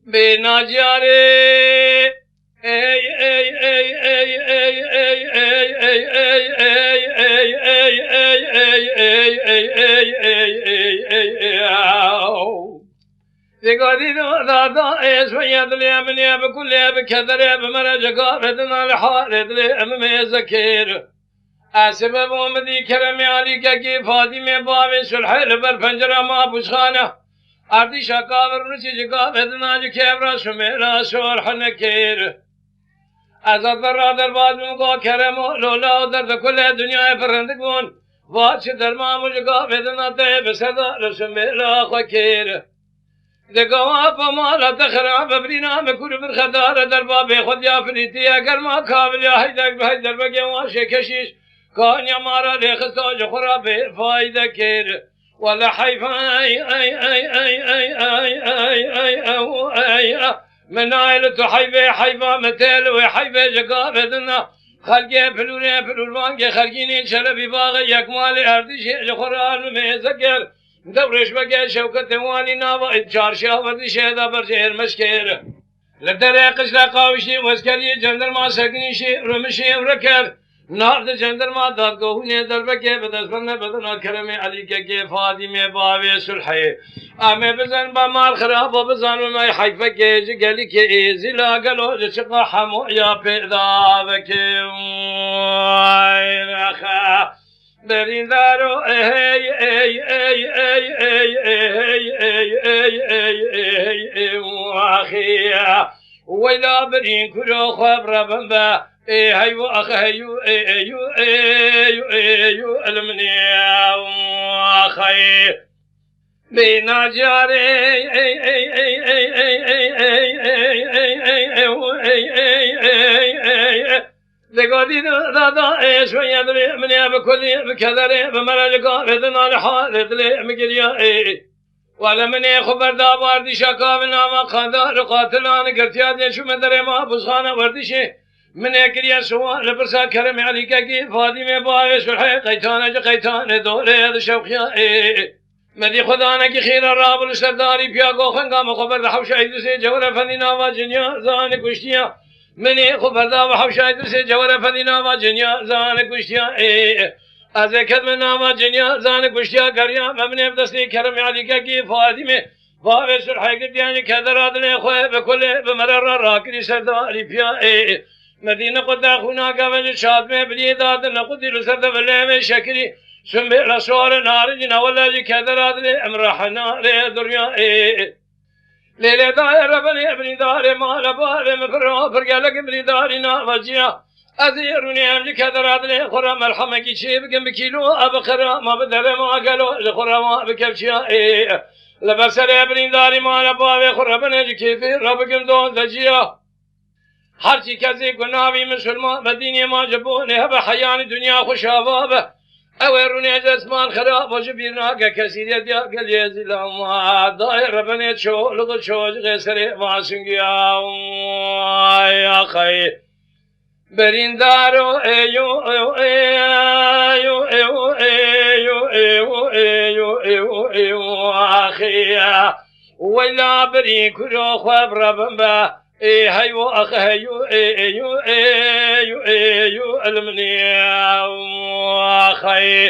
بناجاره ذكرنا ذا إيش ويدلي من يب كل بكذر بمرجع بدنا الحارد لأمم ذكر أسباب ومدي كرم عليك كيف فاطمة باب سلح لبر فنجر ما بوشخانة أرضي شكاور نشجع بدنا جكبر شميلا شور حنكير أزاد برادر بعد من كرم لولا درد كل الدنيا فرندقون واش درما مجا بدنا طيب سدا رشميلا خكير دقوا فما لا تخرع ببرينا مكور بالخدار درباب خد يا فريتي اگر ما قابل يا هيدك بهيدر بقي واشي كشيش كان يا مارا لخستاج خراب فايدة كير ولا حيفا اي اي اي اي اي اي اي اي اي من عائلة حيفا متل وحيفا جقا بدنا خلقي فلور بانكي خلقيني شلبي باغي يكمالي اردشي جخران ميزكر دورش بقى شوكت والي ناوا اتشارشا وردشي دا برجير مشكير لدري قشلا قاوشي واسكري جندر ما سكنيشي رمشي وركر نارد جندر ما داد قهوني دربكي بدسبن بدنا كرمي عليك كي فاطمة بابي سلحي امي بزن بمال خراب وبزن وما حيفك جقلي كي زلا قلو جشقا حمو يا بيضا بكي ويرخا بريندارو اي اي اي اي اي اي اي اي واخيا ويلا برين كلو خبر بمبا اي هيو اخ هيو ايو ايو ايو المنيا واخي بينا جاري اي اي اي اي اي اي اي ذكرتي ذا ايش ويدري من يا بكل بكذا بمرجع بدنا الحارد لمقريا اي ولا من خبر دا واردي شكا من ما قدر قاتلان قرتيا شو مدري ما بوسخانه وردشي من كريا سوا لبرسا كرم عليك كي فاطمه بايش الحي قيتان دوله شوقيا اي مدي خدانا کی خیر راب السرداری پیا کو خنگا مخبر حوشاید سے جوہر فنینا و جنیا زان کشتیاں منی خبر دا حوشاید سے جوہر فنینا و جنیا زان کشتیاں اے از کدمنا و جنیا زان کشتیاں کریا ممن بدستی کرم علیکا کی فاطمه باوی سرحی گدیان کدرات نے خو بکل بمرر راکری سرداری پیا اے مدینہ قدا خونا کا وجہ شاد میں بلی داد نقدر سرد بلے میں شکری سمبي رسول نارجنا ولا جي كذرات امرحنا لدنيا ايه ليلة داير ابني دار مال بار مفرا فرقالك ابني دارنا وجيا أزيرني أملي كذرات لخرا مرحمة كي شيب كم بكيلو أبخرا ما بدل ما قالوا لخرا ما بكبشيا ايه لبرسل ابني دار مال بار خرا بنجي كيف ربكم دون دجيا هرچی کسی گناهی مسلمان بدینی ما جبونه به حیان دنیا خوشابه اوه جسمان خراب وجه بیرنا که کسی دیا گلی زلما دایر بنی چو لغو چوج غسر واسنگی یا خی بریندارو ایو ایو ایو ایو ایو ایو ایو ایو ایو آخیا ویلا بری کرو خواب ربم با ای هیو اخ هیو ایو ایو ایو المنی آخی